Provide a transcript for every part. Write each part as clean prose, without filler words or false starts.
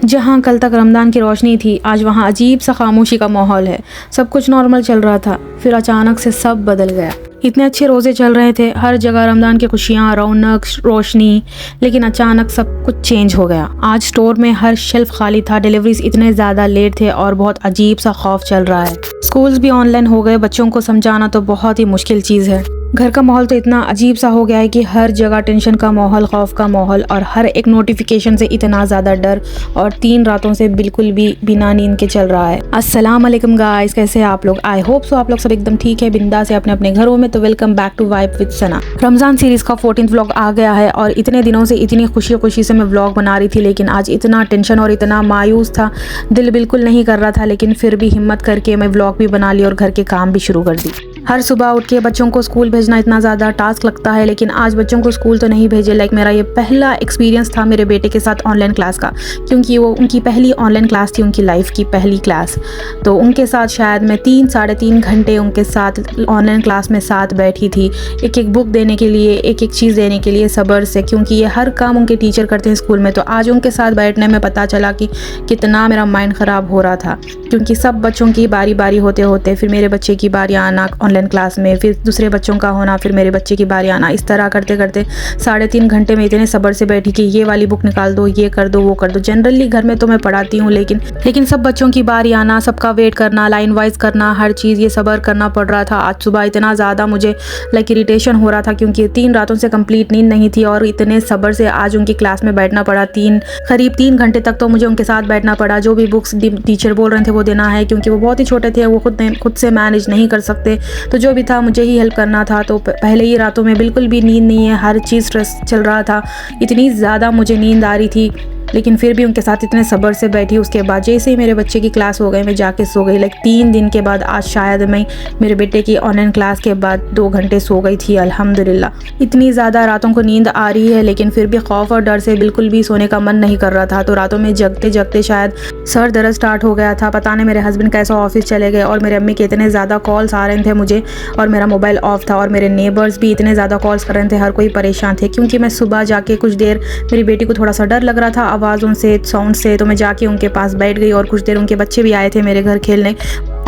जहाँ कल तक रमज़ान की रोशनी थी, आज वहाँ अजीब सा खामोशी का माहौल है। सब कुछ नॉर्मल चल रहा था, फिर अचानक से सब बदल गया। इतने अच्छे रोज़े चल रहे थे, हर जगह रमज़ान की खुशियाँ, रौनक, रोशनी, लेकिन अचानक सब कुछ चेंज हो गया। आज स्टोर में हर शेल्फ खाली था, डिलीवरीज इतने ज़्यादा लेट थे और बहुत अजीब सा खौफ चल रहा है। स्कूल्स भी ऑनलाइन हो गए, बच्चों को समझाना तो बहुत ही मुश्किल चीज़ है। घर का माहौल तो इतना अजीब सा हो गया है कि हर जगह टेंशन का माहौल, खौफ का माहौल और हर एक नोटिफिकेशन से इतना ज़्यादा डर, और 3 रातों से बिल्कुल भी बिना नींद के चल रहा है। अस्सलाम वालेकुम गाइस, कैसे हैं आप लोग? आई होप सो आप लोग सब एकदम ठीक है, बिंदास है अपने अपने घरों में। तो welcome back to vibe with Sana. Ramzan series का 14th व्लॉग आ गया है और इतने दिनों से इतनी खुशी खुशी से मैं व्लॉग बना रही थी, लेकिन आज इतना टेंशन और इतना मायूस था, दिल बिल्कुल नहीं कर रहा था, लेकिन फिर भी हिम्मत करके मैं व्लॉग भी बना ली और घर के काम भी शुरू कर दी। हर सुबह उठ के बच्चों को स्कूल भेजना इतना ज़्यादा टास्क लगता है, लेकिन आज बच्चों को स्कूल तो नहीं भेजे। मेरा ये पहला एक्सपीरियंस था मेरे बेटे के साथ ऑनलाइन क्लास का, क्योंकि वो उनकी पहली ऑनलाइन क्लास थी, उनकी लाइफ की पहली क्लास। तो उनके साथ शायद मैं 3 साढ़े 3 घंटे उनके साथ ऑनलाइन क्लास में साथ बैठी थी, एक एक बुक देने के लिए, एक एक चीज़ देने के लिए सब्र से, क्योंकि ये हर काम उनके टीचर करते हैं स्कूल में। तो आज उनके साथ बैठने में पता चला कि कितना मेरा माइंड ख़राब हो रहा था, क्योंकि सब बच्चों की बारी बारी होते होते फिर मेरे बच्चे की बारी आना ऑनलाइन क्लास में, फिर दूसरे बच्चों का होना, फिर मेरे बच्चे की बारी आना, इस तरह करते करते 3.5 घंटे में इतने सब्र से बैठी कि ये वाली बुक निकाल दो, ये कर दो, वो कर दो। जनरली घर में तो मैं पढ़ाती हूँ, लेकिन सब बच्चों की बारी आना, सबका वेट करना, लाइन वाइज करना, हर चीज़ ये सब्र करना पड़ रहा था। आज सुबह इतना ज़्यादा मुझे इरिटेशन हो रहा था, क्योंकि 3 रातों से कंप्लीट नींद नहीं थी और इतने सब्र से आज उनकी क्लास में बैठना पड़ा। करीब 3 घंटे तक तो मुझे उनके साथ बैठना पड़ा। जो भी बुक्स टीचर बोल रहे थे वो देना है, क्योंकि वो बहुत ही छोटे थे, वो खुद से मैनेज नहीं कर सकते, तो जो भी था मुझे ही हेल्प करना था। तो पहले ही रातों में बिल्कुल भी नींद नहीं है, हर चीज़ स्ट्रेस चल रहा था, इतनी ज़्यादा मुझे नींद आ रही थी, लेकिन फिर भी उनके साथ इतने सब्र से बैठी। उसके बाद जैसे ही मेरे बच्चे की क्लास हो गई, मैं जाके सो गई। 3 दिन के बाद आज शायद मैं मेरे बेटे की ऑनलाइन क्लास के बाद 2 घंटे सो गई थी, अल्हम्दुलिल्लाह। इतनी ज़्यादा रातों को नींद आ रही है, लेकिन फिर भी खौफ और डर से बिल्कुल भी सोने का मन नहीं कर रहा था। तो रातों में जगते जगते शायद सर दर्द स्टार्ट हो गया था, पता नहीं मेरे हस्बैंड कैसा ऑफिस चले गए, और मेरे अम्मी के इतने ज़्यादा कॉल्स आ रहे थे मुझे, और मेरा मोबाइल ऑफ था, और मेरे नेबर्स भी इतने ज़्यादा कॉल्स कर रहे थे, हर कोई परेशान थे। क्योंकि मैं सुबह जाके कुछ देर, मेरी बेटी को थोड़ा सा डर लग रहा था आवाज़ों से, साउंड से, तो मैं जाके उनके पास बैठ गई, और कुछ देर उनके बच्चे भी आए थे मेरे घर खेलने।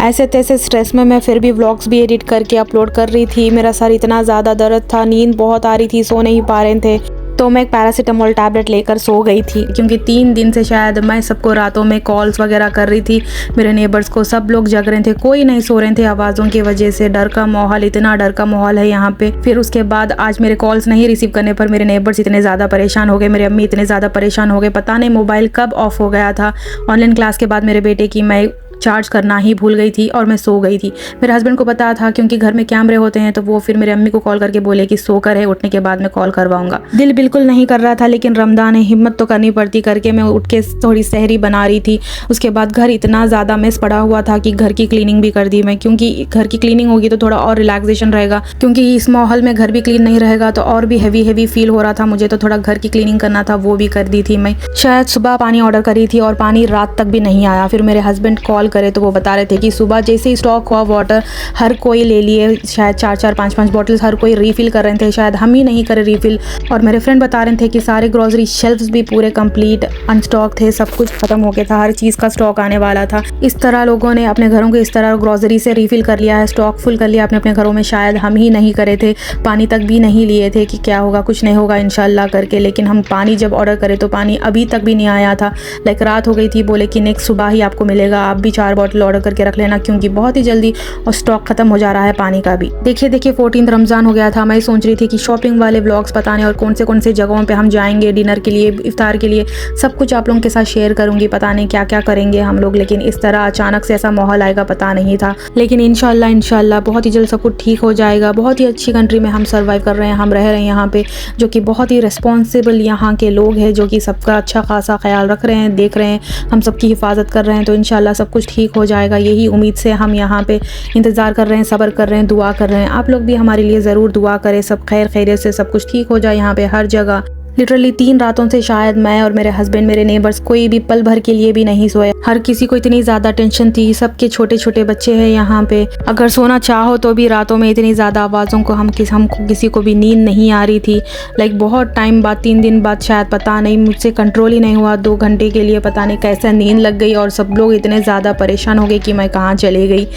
ऐसे तैसे स्ट्रेस में मैं फिर भी व्लॉग्स भी एडिट करके अपलोड कर रही थी। मेरा सर इतना ज़्यादा दर्द था, नींद बहुत आ रही थी, सो नहीं पा रहे थे, तो मैं एक पैरासीटामोल टैबलेट लेकर सो गई थी, क्योंकि 3 दिन से शायद मैं सबको रातों में कॉल्स वगैरह कर रही थी, मेरे नेबर्स को, सब लोग जग रहे थे, कोई नहीं सो रहे थे आवाज़ों की वजह से। डर का माहौल, इतना डर का माहौल है यहाँ पे। फिर उसके बाद आज मेरे कॉल्स नहीं रिसीव करने पर मेरे नेबर्स इतने ज़्यादा परेशान हो गए, मेरे अम्मी इतने ज़्यादा परेशान हो गए, पता नहीं मोबाइल कब ऑफ हो गया था। ऑनलाइन क्लास के बाद मेरे बेटे की मैं चार्ज करना ही भूल गई थी और मैं सो गई थी। मेरे हस्बैंड को पता था, क्योंकि घर में कैमरे होते हैं, तो वो फिर मेरे अम्मी को कॉल करके बोले कि सो कर है, उठने के बाद मैं कॉल करवाऊंगा। दिल बिल्कुल नहीं कर रहा था, लेकिन रमज़ान है, हिम्मत तो करनी पड़ती करके मैं उठ के थोड़ी सहरी बना रही थी। उसके बाद घर इतना ज़्यादा मेस पड़ा हुआ था कि घर की क्लीनिंग भी कर दी मैं, क्योंकि घर की क्लीनिंग होगी तो थोड़ा और रिलैक्सेशन रहेगा, क्योंकि इस माहौल में घर भी क्लीन नहीं रहेगा तो और भी हैवी फील हो रहा था मुझे, तो थोड़ा घर की क्लीनिंग करना था, वो भी कर दी थी मैं। शायद सुबह पानी ऑर्डर करी थी और पानी रात तक भी नहीं आया। फिर मेरे हस्बैंड कॉल करे तो वो बता रहे थे कि सुबह जैसे ही स्टॉक हुआ वाटर हर कोई ले लिए, शायद 4-4 5-5 बॉटल्स हर कोई रीफिल कर रहे थे, शायद हम ही नहीं करे रीफिल। और मेरे फ्रेंड बता रहे थे कि सारे ग्रोसरी शेल्फ्स भी पूरे कंप्लीट अनस्टॉक थे, सब कुछ खत्म हो गया था, हर चीज़ का स्टॉक आने वाला था। इस तरह लोगों ने अपने घरों को इस तरह ग्रोसरी से रीफिल कर लिया है, स्टॉक फुल कर लिया अपने अपने घरों में, शायद हम ही नहीं करे थे, पानी तक भी नहीं लिए थे कि क्या होगा, कुछ नहीं होगा इंशाल्लाह करके। लेकिन हम पानी जब ऑर्डर करे तो पानी अभी तक भी नहीं आया था, रात हो गई थी, बोले कि नेक्स्ट सुबह ही आपको मिलेगा, आप भी 4 बॉटल ऑर्डर करके रख लेना, क्योंकि बहुत ही जल्दी और स्टॉक खत्म हो जा रहा है पानी का भी। देखिए 14th रमज़ान हो गया था, मैं सोच रही थी कि शॉपिंग वाले व्लॉग्स बताने और कौन से जगहों पे हम जाएंगे डिनर के लिए, इफ्तार के लिए, सब कुछ आप लोगों के साथ शेयर करूंगी, पता नहीं क्या क्या करेंगे हम लोग, लेकिन इस तरह अचानक से ऐसा माहौल आएगा पता नहीं था। लेकिन इंशाल्लाह बहुत ही जल्द सब कुछ ठीक हो जाएगा। बहुत ही अच्छी कंट्री में हम सर्वाइव कर रहे हैं, हम रह रहे हैं यहाँ पे, जो कि बहुत ही रिस्पॉन्सिबल यहाँ के लोग हैं, जो कि सबका अच्छा खासा ख्याल रख रहे हैं, देख रहे हैं, हम सबकी हिफाजत कर रहे हैं। तो इंशाल्लाह सब कुछ ठीक हो जाएगा, यही उम्मीद से हम यहाँ पे इंतज़ार कर रहे हैं, सब्र कर रहे हैं, दुआ कर रहे हैं। आप लोग भी हमारे लिए ज़रूर दुआ करें, सब खैरियत से सब कुछ ठीक हो जाए यहाँ पे हर जगह। लिटरली 3 रातों से शायद मैं और मेरे हस्बैंड, मेरे नेबर्स कोई भी पल भर के लिए भी नहीं सोए। हर किसी को इतनी ज़्यादा टेंशन थी, सबके छोटे छोटे बच्चे हैं यहाँ पे। अगर सोना चाहो तो भी रातों में इतनी ज़्यादा आवाज़ों को हमको किसी को भी नींद नहीं आ रही थी। लाइक बहुत टाइम बाद, 3 दिन बाद शायद, पता नहीं, मुझसे कंट्रोल ही नहीं हुआ। 2 घंटे के लिए पता नहीं कैसे नींद लग गई और सब लोग इतने ज़्यादा परेशान हो गए कि मैं कहाँ चली गई।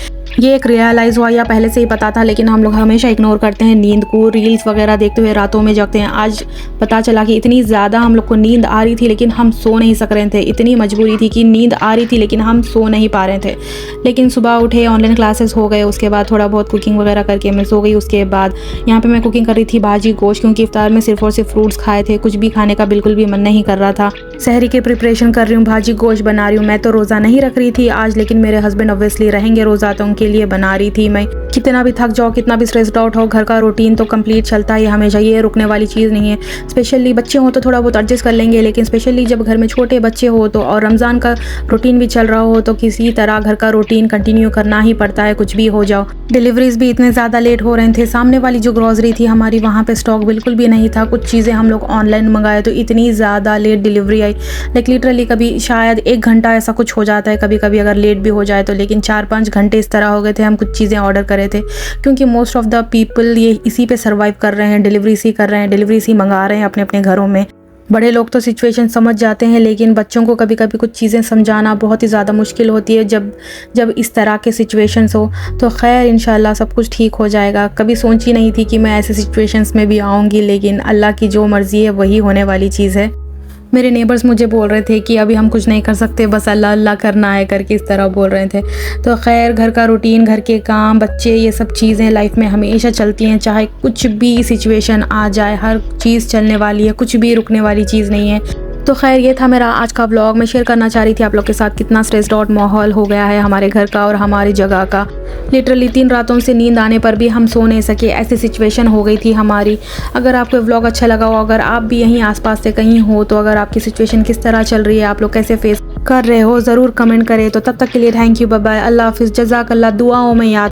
ये एक रियलाइज़ हुआ या पहले से ही पता था, लेकिन हम लोग हमेशा इग्नोर करते हैं नींद को, रील्स वगैरह देखते हुए रातों में जगते हैं। आज पता चला कि इतनी ज़्यादा हम लोग को नींद आ रही थी लेकिन हम सो नहीं सक रहे थे। इतनी मजबूरी थी कि नींद आ रही थी लेकिन हम सो नहीं पा रहे थे। लेकिन सुबह उठे, ऑनलाइन क्लासेस हो गए, उसके बाद थोड़ा बहुत कुकिंग वगैरह करके मैं सो गई। उसके बाद यहाँ पर मैं कुकिंग कर रही थी भाजी गोश्त, क्योंकि इफ्तार में सिर्फ और सिर्फ फ्रूट्स खाए थे, कुछ भी खाने का बिल्कुल भी मन नहीं कर रहा था। सहरी की प्रिपरेशन कर रही हूँ, भाजी गोश्त बना रही हूँ। मैं तो रोज़ा नहीं रख रही थी आज, लेकिन मेरे हस्बैंड ऑब्वियसली रहेंगे रोज़ा, तो उनके लिए बना रही थी मैं। कितना भी थक जाओ, कितना भी स्ट्रेस्ड आउट हो, घर का रूटीन तो कंप्लीट चलता है हमेशा, ये रुकने वाली चीज़ नहीं है। स्पेशली बच्चे हो तो थोड़ा बहुत एडजस्ट कर लेंगे, लेकिन स्पेशली जब घर में छोटे बच्चे हो तो, और रमज़ान का रूटीन भी चल रहा हो, तो किसी तरह घर का रूटीन कंटिन्यू करना ही पड़ता है, कुछ भी हो जाओ। डिलीवरीज भी इतने ज़्यादा लेट हो रहे थे। सामने वाली जो ग्रॉसरी थी हमारी, वहाँ पे स्टॉक बिल्कुल भी नहीं था। कुछ चीज़ें हम लोग ऑनलाइन मंगाए तो इतनी ज़्यादा लेट डिलीवरी आई। लाइक लिटरली कभी शायद 1 घंटा ऐसा कुछ हो जाता है कभी कभी, अगर लेट भी हो जाए तो, लेकिन 4-5 घंटे इस तरह हो गए थे। हम कुछ चीज़ें ऑर्डर करे थे, क्योंकि मोस्ट ऑफ द पीपल ये इसी पे सर्वाइव कर रहे हैं, डिलीवरी से कर रहे हैं, डिलीवरी से मंगा रहे हैं अपने अपने घरों में। बड़े लोग तो सिचुएशन समझ जाते हैं, लेकिन बच्चों को कभी कभी कुछ चीज़ें समझाना बहुत ही ज़्यादा मुश्किल होती है जब इस तरह के सिचुएशंस हो। तो खैर इंशाल्लाह सब कुछ ठीक हो जाएगा। कभी सोची नहीं थी कि मैं ऐसे सिचुएशंस में भी आऊँगी, लेकिन अल्लाह की जो मर्ज़ी है वही होने वाली चीज़ है। मेरे नेबर्स मुझे बोल रहे थे कि अभी हम कुछ नहीं कर सकते, बस अल्लाह अल्लाह करना है करके, इस तरह बोल रहे थे। तो खैर घर का रूटीन, घर के काम, बच्चे, ये सब चीज़ें लाइफ में हमेशा चलती हैं, चाहे कुछ भी सिचुएशन आ जाए, हर चीज़ चलने वाली है, कुछ भी रुकने वाली चीज़ नहीं है। तो खैर ये था मेरा आज का व्लॉग। मैं शेयर करना चाह रही थी आप लोग के साथ कितना स्ट्रेस्ड आउट माहौल हो गया है हमारे घर का और हमारी जगह का। लिटरली 3 रातों से नींद आने पर भी हम सो नहीं सके, ऐसी सिचुएशन हो गई थी हमारी। अगर आपको व्लॉग अच्छा लगा हो, अगर आप भी यहीं आसपास से कहीं हो, तो अगर आपकी सिचुएशन किस तरह चल रही है, आप लोग कैसे फेस कर रहे हो, ज़रूर कमेंट करें। तो तब तक के लिए थैंक यू, बाय बाय, अल्लाह हाफिज़, जज़ाकल्लाह, दुआओं में याद